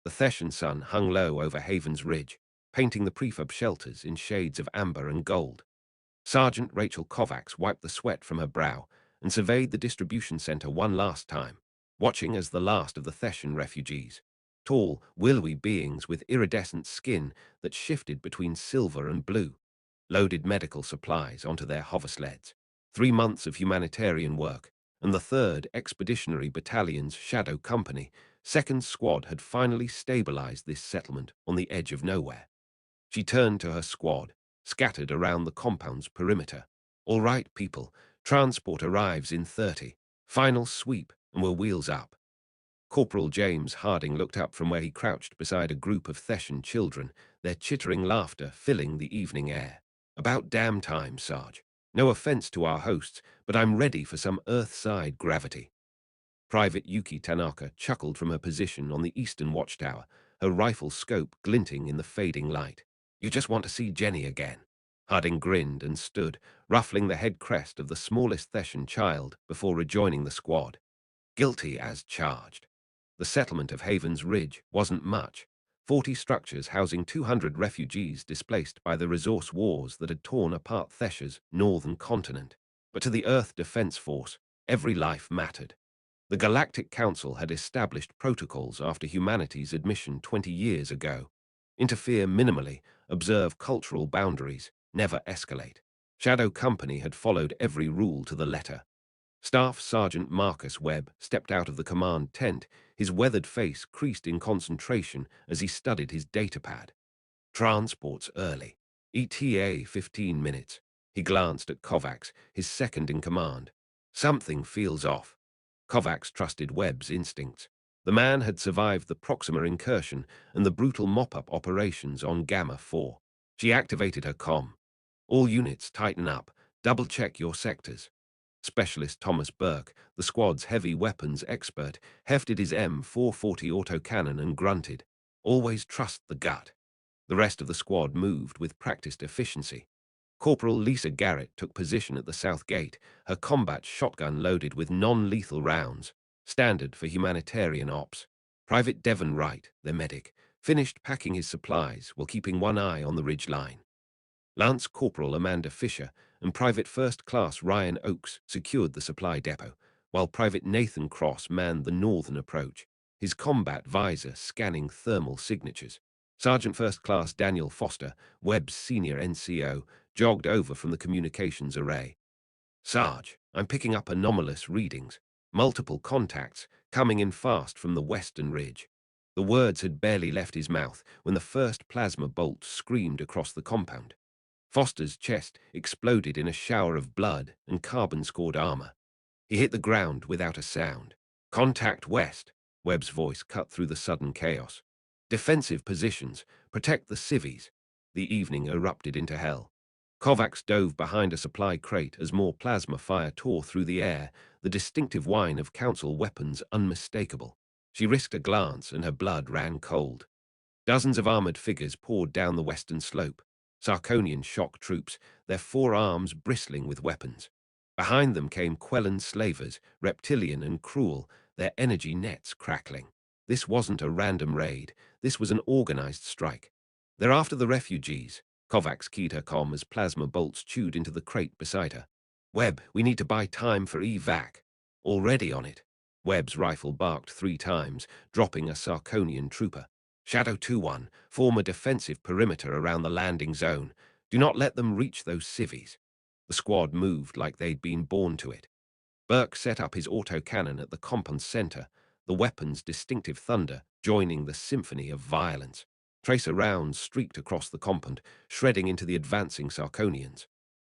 The Thessian sun hung low over Haven's Ridge, painting the prefab shelters in shades of amber and gold. Sergeant Rachel Kovacs wiped the sweat from her brow and surveyed the distribution center one last time, watching as the last of the Thessian refugees, tall, willowy beings with iridescent skin that shifted between silver and blue, loaded medical supplies onto their hoversleds. 3 months of humanitarian work, and the 3rd Expeditionary Battalion's Shadow Company, 2nd Squad had finally stabilized this settlement on the edge of nowhere. She turned to her squad, scattered around the compound's perimeter. "All right, people, transport arrives in 30. Final sweep, and we're wheels up." Corporal James Harding looked up from where he crouched beside a group of Thessian children, their chittering laughter filling the evening air. "About damn time, Sarge. No offense to our hosts, but I'm ready for some Earth-side gravity." Private Yuki Tanaka chuckled from her position on the eastern watchtower, her rifle scope glinting in the fading light. "You just want to see Jenny again." Harding grinned and stood, ruffling the head crest of the smallest Thessian child before rejoining the squad. Guilty as charged. The settlement of Haven's Ridge wasn't much. 40 structures housing 200 refugees displaced by the resource wars that had torn apart Thessia's northern continent. But to the Earth Defense Force, every life mattered. The Galactic Council had established protocols after humanity's admission 20 years ago. Interfere minimally, observe cultural boundaries, never escalate. Shadow Company had followed every rule to the letter. Staff Sergeant Marcus Webb stepped out of the command tent, his weathered face creased in concentration as he studied his datapad. "Transport's early. ETA 15 minutes. He glanced at Kovacs, his second in command. "Something feels off." Kovacs trusted Webb's instincts. The man had survived the Proxima incursion and the brutal mop-up operations on Gamma 4. She activated her comm. "All units tighten up. Double-check your sectors." Specialist Thomas Burke, the squad's heavy weapons expert, hefted his M440 autocannon and grunted, "Always trust the gut." The rest of the squad moved with practiced efficiency. Corporal Lisa Garrett took position at the south gate, her combat shotgun loaded with non-lethal rounds, standard for humanitarian ops. Private Devon Wright, their medic, finished packing his supplies while keeping one eye on the ridge line. Lance Corporal Amanda Fisher and Private First Class Ryan Oakes secured the supply depot, while Private Nathan Cross manned the northern approach, his combat visor scanning thermal signatures. Sergeant First Class Daniel Foster, Webb's senior NCO, jogged over from the communications array. "Sarge, I'm picking up anomalous readings. Multiple contacts, coming in fast from the western ridge." The words had barely left his mouth when the first plasma bolt screamed across the compound. Foster's chest exploded in a shower of blood and carbon-scored armor. He hit the ground without a sound. "Contact west," Webb's voice cut through the sudden chaos. "Defensive positions. Protect the civvies." The evening erupted into hell. Kovacs dove behind a supply crate as more plasma fire tore through the air, the distinctive whine of council weapons unmistakable. She risked a glance and her blood ran cold. Dozens of armored figures poured down the western slope. Sarkonian shock troops, their forearms bristling with weapons. Behind them came Quellan slavers, reptilian and cruel, their energy nets crackling. This wasn't a random raid. This was an organized strike. "They're after the refugees." Kovacs keyed her comm as plasma bolts chewed into the crate beside her. "Webb, we need to buy time for evac." "Already on it." Webb's rifle barked 3 times, dropping a Sarkonian trooper. "Shadow 2-1, form a defensive perimeter around the landing zone. Do not let them reach those civvies." The squad moved like they'd been born to it. Burke set up his autocannon at the compound's center, the weapon's distinctive thunder joining the symphony of violence. Tracer rounds streaked across the compound, shredding into the advancing Sarkonians.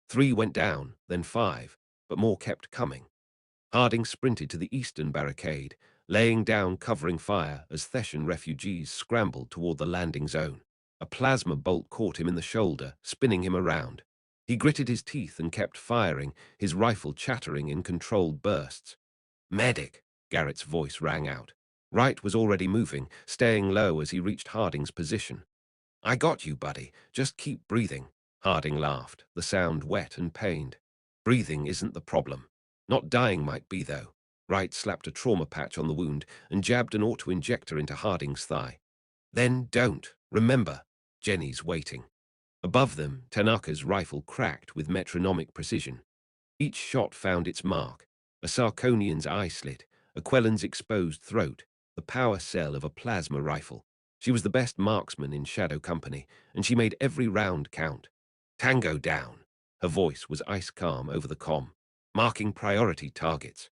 3 went down, then 5, but more kept coming. Harding sprinted to the eastern barricade, laying down covering fire as Thessian refugees scrambled toward the landing zone. A plasma bolt caught him in the shoulder, spinning him around. He gritted his teeth and kept firing, his rifle chattering in controlled bursts. "Medic!" Garrett's voice rang out. Wright was already moving, staying low as he reached Harding's position. "I got you, buddy. Just keep breathing." Harding laughed, the sound wet and pained. "Breathing isn't the problem. Not dying might be, though." Wright slapped a trauma patch on the wound and jabbed an auto-injector into Harding's thigh. Then don't. Remember, Jenny's waiting. Above them, Tanaka's rifle cracked with metronomic precision. Each shot found its mark. A Sarkonian's eye slit, a Quellen's exposed throat, the power cell of a plasma rifle. She was the best marksman in Shadow Company, and she made every round count. Tango down. Her voice was ice calm over the comm, marking priority targets.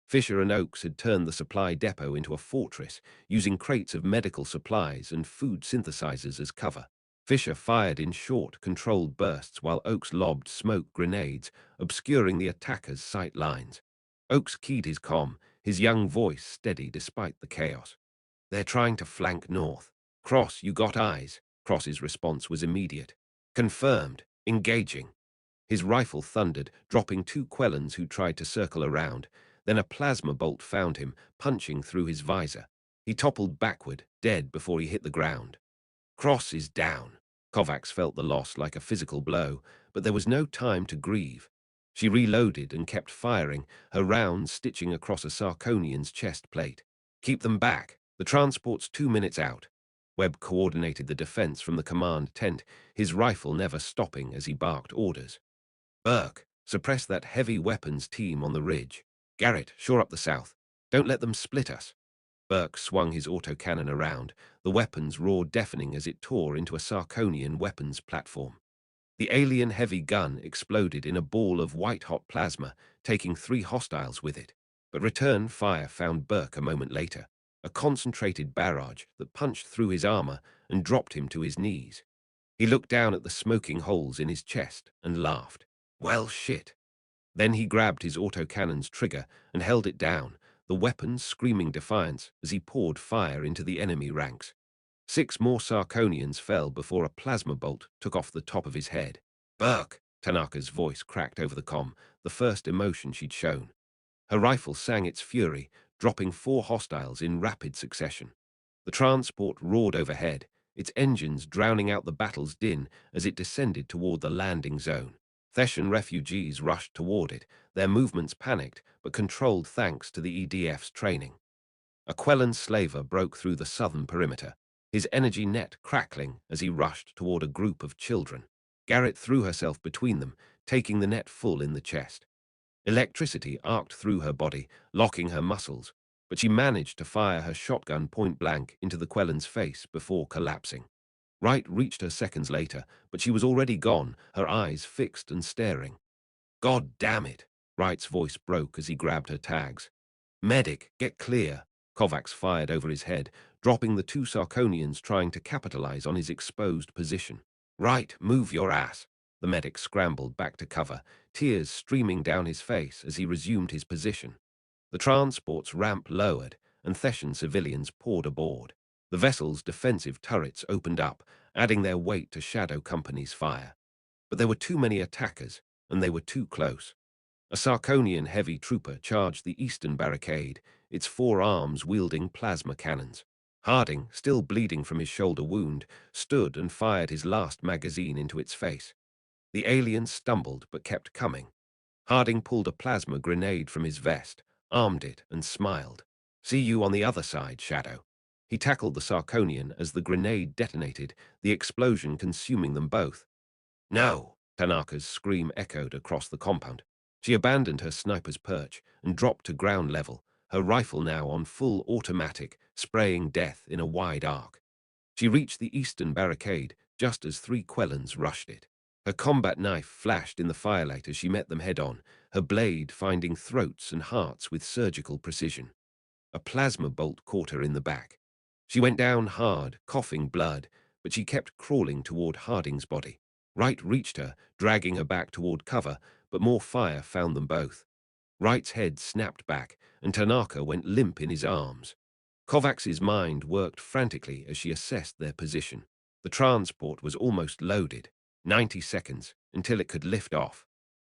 Fisher and Oakes had turned the supply depot into a fortress, using crates of medical supplies and food synthesizers as cover. Fisher fired in short, controlled bursts while Oakes lobbed smoke grenades, obscuring the attackers' sight lines. Oakes keyed his comm, his young voice steady despite the chaos. "They're trying to flank north. Cross, you got eyes?" Cross's response was immediate. "Confirmed. Engaging." His rifle thundered, dropping two Quellans who tried to circle around. Then a plasma bolt found him, punching through his visor. He toppled backward, dead before he hit the ground. Cross is down. Kovacs felt the loss like a physical blow, but there was no time to grieve. She reloaded and kept firing, her rounds stitching across a Sarkonian's chest plate. "Keep them back. The transport's 2 minutes out." Webb coordinated the defense from the command tent, his rifle never stopping as he barked orders. "Burke, suppress that heavy weapons team on the ridge. Garrett, shore up the south. Don't let them split us." Burke swung his autocannon around, the weapons roar deafening as it tore into a Sarkonian weapons platform. The alien heavy gun exploded in a ball of white-hot plasma, taking 3 hostiles with it. But return fire found Burke a moment later, a concentrated barrage that punched through his armor and dropped him to his knees. He looked down at the smoking holes in his chest and laughed. "Well, shit." Then he grabbed his autocannon's trigger and held it down, the weapon screaming defiance as he poured fire into the enemy ranks. 6 more Sarkonians fell before a plasma bolt took off the top of his head. "Burke!" Tanaka's voice cracked over the comm, the first emotion she'd shown. Her rifle sang its fury, dropping 4 hostiles in rapid succession. The transport roared overhead, its engines drowning out the battle's din as it descended toward the landing zone. Theshan refugees rushed toward it, their movements panicked but controlled thanks to the EDF's training. A Quellan slaver broke through the southern perimeter, his energy net crackling as he rushed toward a group of children. Garrett threw herself between them, taking the net full in the chest. Electricity arced through her body, locking her muscles, but she managed to fire her shotgun point blank into the Quellan's face before collapsing. Wright reached her seconds later, but she was already gone, her eyes fixed and staring. "God damn it!" Wright's voice broke as he grabbed her tags. "Medic, get clear!" Kovacs fired over his head, dropping the 2 Sarkonians trying to capitalize on his exposed position. "Right, move your ass!" The medic scrambled back to cover, tears streaming down his face as he resumed his position. The transport's ramp lowered, and Theshan civilians poured aboard. The vessel's defensive turrets opened up, adding their weight to Shadow Company's fire. But there were too many attackers, and they were too close. A Sarkonian heavy trooper charged the eastern barricade, its 4 arms wielding plasma cannons. Harding, still bleeding from his shoulder wound, stood and fired his last magazine into its face. The alien stumbled but kept coming. Harding pulled a plasma grenade from his vest, armed it, and smiled. "See you on the other side, Shadow." He tackled the Sarkonian as the grenade detonated, the explosion consuming them both. "No!" Tanaka's scream echoed across the compound. She abandoned her sniper's perch and dropped to ground level, her rifle now on full automatic, spraying death in a wide arc. She reached the eastern barricade just as 3 Quellans rushed it. Her combat knife flashed in the firelight as she met them head-on, her blade finding throats and hearts with surgical precision. A plasma bolt caught her in the back. She went down hard, coughing blood, but she kept crawling toward Harding's body. Wright reached her, dragging her back toward cover, but more fire found them both. Wright's head snapped back, and Tanaka went limp in his arms. Kovacs's mind worked frantically as she assessed their position. The transport was almost loaded, 90 seconds, until it could lift off.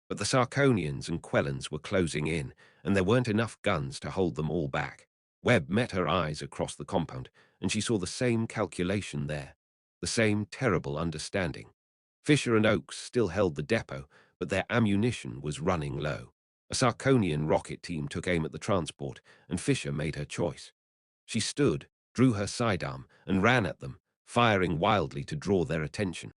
But the Sarkonians and Quellans were closing in, and there weren't enough guns to hold them all back. Webb met her eyes across the compound, and she saw the same calculation there, the same terrible understanding. Fisher and Oakes still held the depot, but their ammunition was running low. A Sarkonian rocket team took aim at the transport, and Fisher made her choice. She stood, drew her sidearm, and ran at them, firing wildly to draw their attention.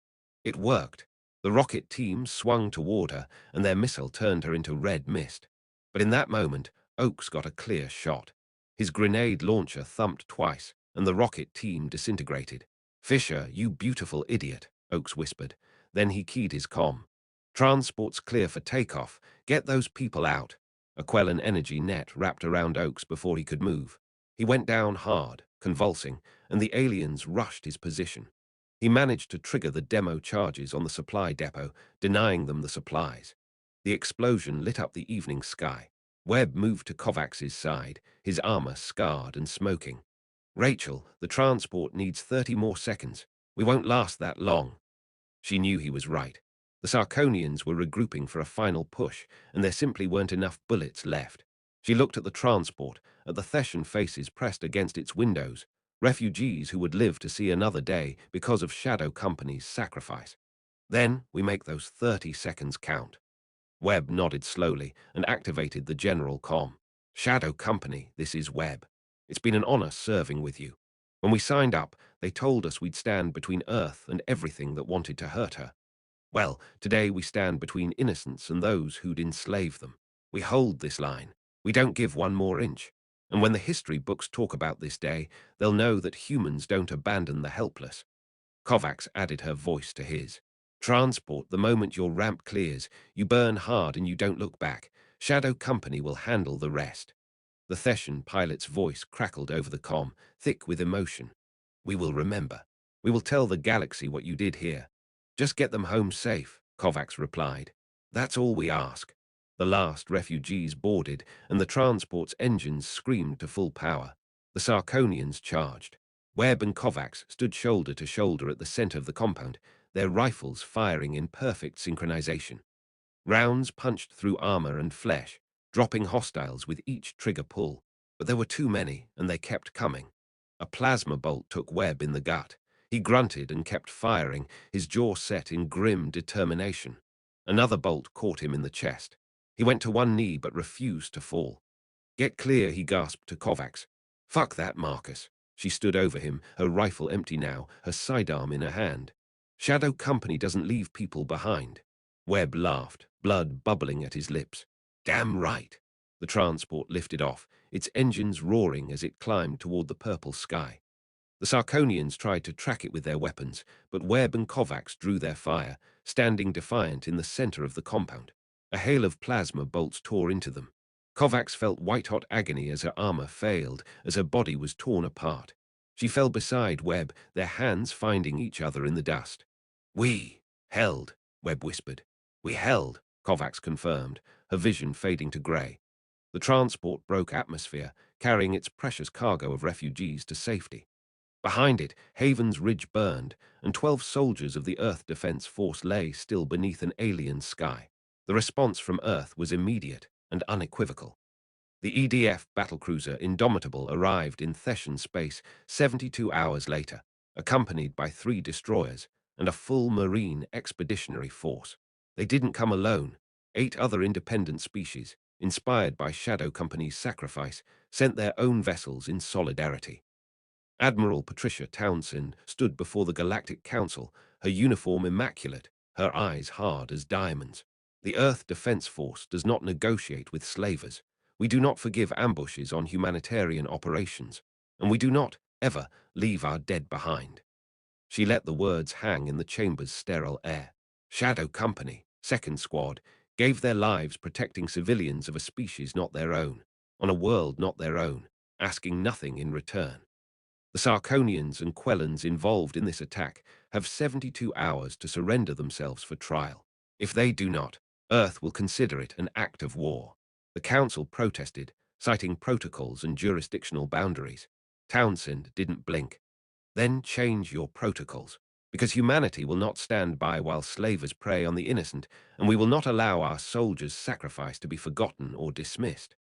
It worked. The rocket team swung toward her, and their missile turned her into red mist. But in that moment, Oakes got a clear shot. His grenade launcher thumped twice, and the rocket team disintegrated. "Fisher, you beautiful idiot," Oakes whispered. Then he keyed his comm. "Transport's clear for takeoff. Get those people out." A Quellan energy net wrapped around Oakes before he could move. He went down hard, convulsing, and the aliens rushed his position. He managed to trigger the demo charges on the supply depot, denying them the supplies. The explosion lit up the evening sky. Webb moved to Kovacs's side, his armor scarred and smoking. "Rachel, the transport needs 30 more seconds. We won't last that long." She knew he was right. The Sarkonians were regrouping for a final push, and there simply weren't enough bullets left. She looked at the transport, at the Theshan faces pressed against its windows, refugees who would live to see another day because of Shadow Company's sacrifice. "Then we make those 30 seconds count." Webb nodded slowly and activated the general comm. "Shadow Company, this is Webb. It's been an honor serving with you. When we signed up, they told us we'd stand between Earth and everything that wanted to hurt her. Well, today we stand between innocents and those who'd enslave them. We hold this line. We don't give one more inch. And when the history books talk about this day, they'll know that humans don't abandon the helpless." Kovacs added her voice to his. "Transport, the moment your ramp clears, you burn hard and you don't look back. Shadow Company will handle the rest." The Theshan pilot's voice crackled over the comm, thick with emotion. "We will remember. We will tell the galaxy what you did here. Just get them home safe," Kovacs replied. "That's all we ask." The last refugees boarded, and the transport's engines screamed to full power. The Sarkonians charged. Webb and Kovacs stood shoulder to shoulder at the center of the compound, their rifles firing in perfect synchronization. Rounds punched through armor and flesh, dropping hostiles with each trigger pull. But there were too many, and they kept coming. A plasma bolt took Webb in the gut. He grunted and kept firing, his jaw set in grim determination. Another bolt caught him in the chest. He went to one knee but refused to fall. "Get clear," he gasped to Kovacs. "Fuck that, Marcus." She stood over him, her rifle empty now, her sidearm in her hand. "Shadow Company doesn't leave people behind." Webb laughed, blood bubbling at his lips. "Damn right." The transport lifted off, its engines roaring as it climbed toward the purple sky. The Sarkonians tried to track it with their weapons, but Webb and Kovacs drew their fire, standing defiant in the center of the compound. A hail of plasma bolts tore into them. Kovacs felt white-hot agony as her armor failed, as her body was torn apart. She fell beside Webb, their hands finding each other in the dust. "We held," Webb whispered. "We held," Kovacs confirmed, her vision fading to gray. The transport broke atmosphere, carrying its precious cargo of refugees to safety. Behind it, Haven's Ridge burned, and 12 soldiers of the Earth Defense Force lay still beneath an alien sky. The response from Earth was immediate and unequivocal. The EDF battlecruiser Indomitable arrived in Theshan space 72 hours later, accompanied by 3 destroyers and a full Marine expeditionary force. They didn't come alone. 8 other independent species, inspired by Shadow Company's sacrifice, sent their own vessels in solidarity. Admiral Patricia Townsend stood before the Galactic Council, her uniform immaculate, her eyes hard as diamonds. "The Earth Defense Force does not negotiate with slavers. We do not forgive ambushes on humanitarian operations, and we do not, ever, leave our dead behind." She let the words hang in the chamber's sterile air. Shadow Company, Second Squad, gave their lives protecting civilians of a species not their own, on a world not their own, asking nothing in return. The Sarkonians and Quellans involved in this attack have 72 hours to surrender themselves for trial. If they do not, Earth will consider it an act of war. The Council protested, citing protocols and jurisdictional boundaries. Townsend didn't blink. "Then change your protocols, because humanity will not stand by while slavers prey on the innocent, and we will not allow our soldiers' sacrifice to be forgotten or dismissed."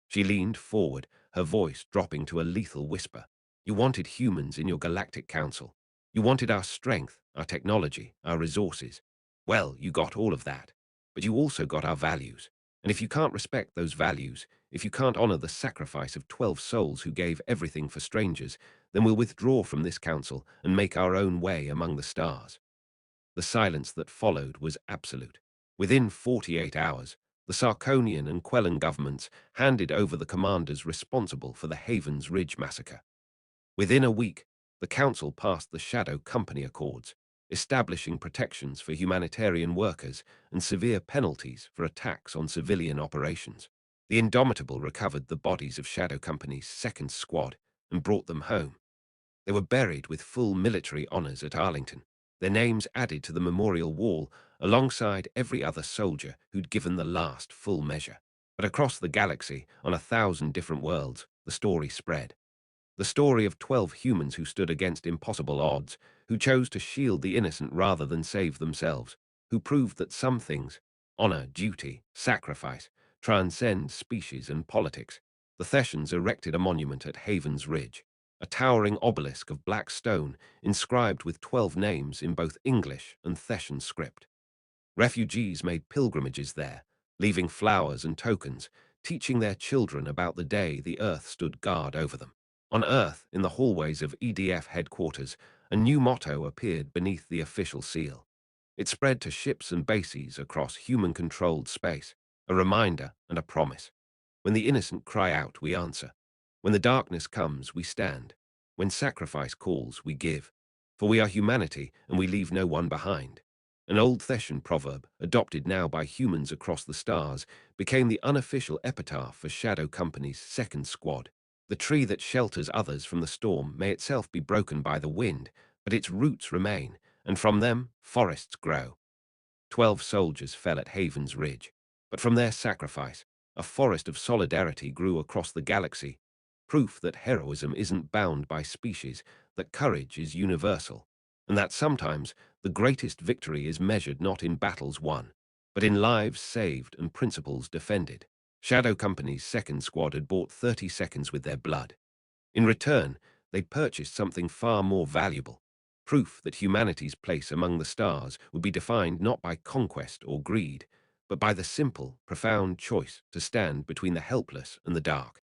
She leaned forward, her voice dropping to a lethal whisper. "You wanted humans in your Galactic Council. You wanted our strength, our technology, our resources. Well, you got all of that. But you also got our values. And if you can't respect those values, if you can't honor the sacrifice of 12 souls who gave everything for strangers, then we'll withdraw from this council and make our own way among the stars." The silence that followed was absolute. Within 48 hours, the Sarkonian and Quellan governments handed over the commanders responsible for the Havens Ridge massacre. Within a week, the Council passed the Shadow Company Accords, establishing protections for humanitarian workers and severe penalties for attacks on civilian operations. The Indomitable recovered the bodies of Shadow Company's second squad and brought them home. They were buried with full military honors at Arlington, their names added to the memorial wall alongside every other soldier who'd given the last full measure. But across the galaxy, on 1,000 different worlds, the story spread. The story of 12 humans who stood against impossible odds, who chose to shield the innocent rather than save themselves, who proved that some things, honor, duty, sacrifice, transcend species and politics. The Thessians erected a monument at Havens Ridge, a towering obelisk of black stone inscribed with 12 names in both English and Thessian script. Refugees made pilgrimages there, leaving flowers and tokens, teaching their children about the day the Earth stood guard over them. On Earth, in the hallways of EDF headquarters, a new motto appeared beneath the official seal. It spread to ships and bases across human-controlled space, a reminder and a promise. When the innocent cry out, we answer. When the darkness comes, we stand. When sacrifice calls, we give. For we are humanity, and we leave no one behind. An old Thessian proverb, adopted now by humans across the stars, became the unofficial epitaph for Shadow Company's second squad. The tree that shelters others from the storm may itself be broken by the wind, but its roots remain, and from them forests grow. 12 soldiers fell at Havens Ridge, but from their sacrifice, a forest of solidarity grew across the galaxy, proof that heroism isn't bound by species, that courage is universal, and that sometimes the greatest victory is measured not in battles won, but in lives saved and principles defended. Shadow Company's second squad had bought 30 seconds with their blood. In return, they purchased something far more valuable, proof that humanity's place among the stars would be defined not by conquest or greed, but by the simple, profound choice to stand between the helpless and the dark.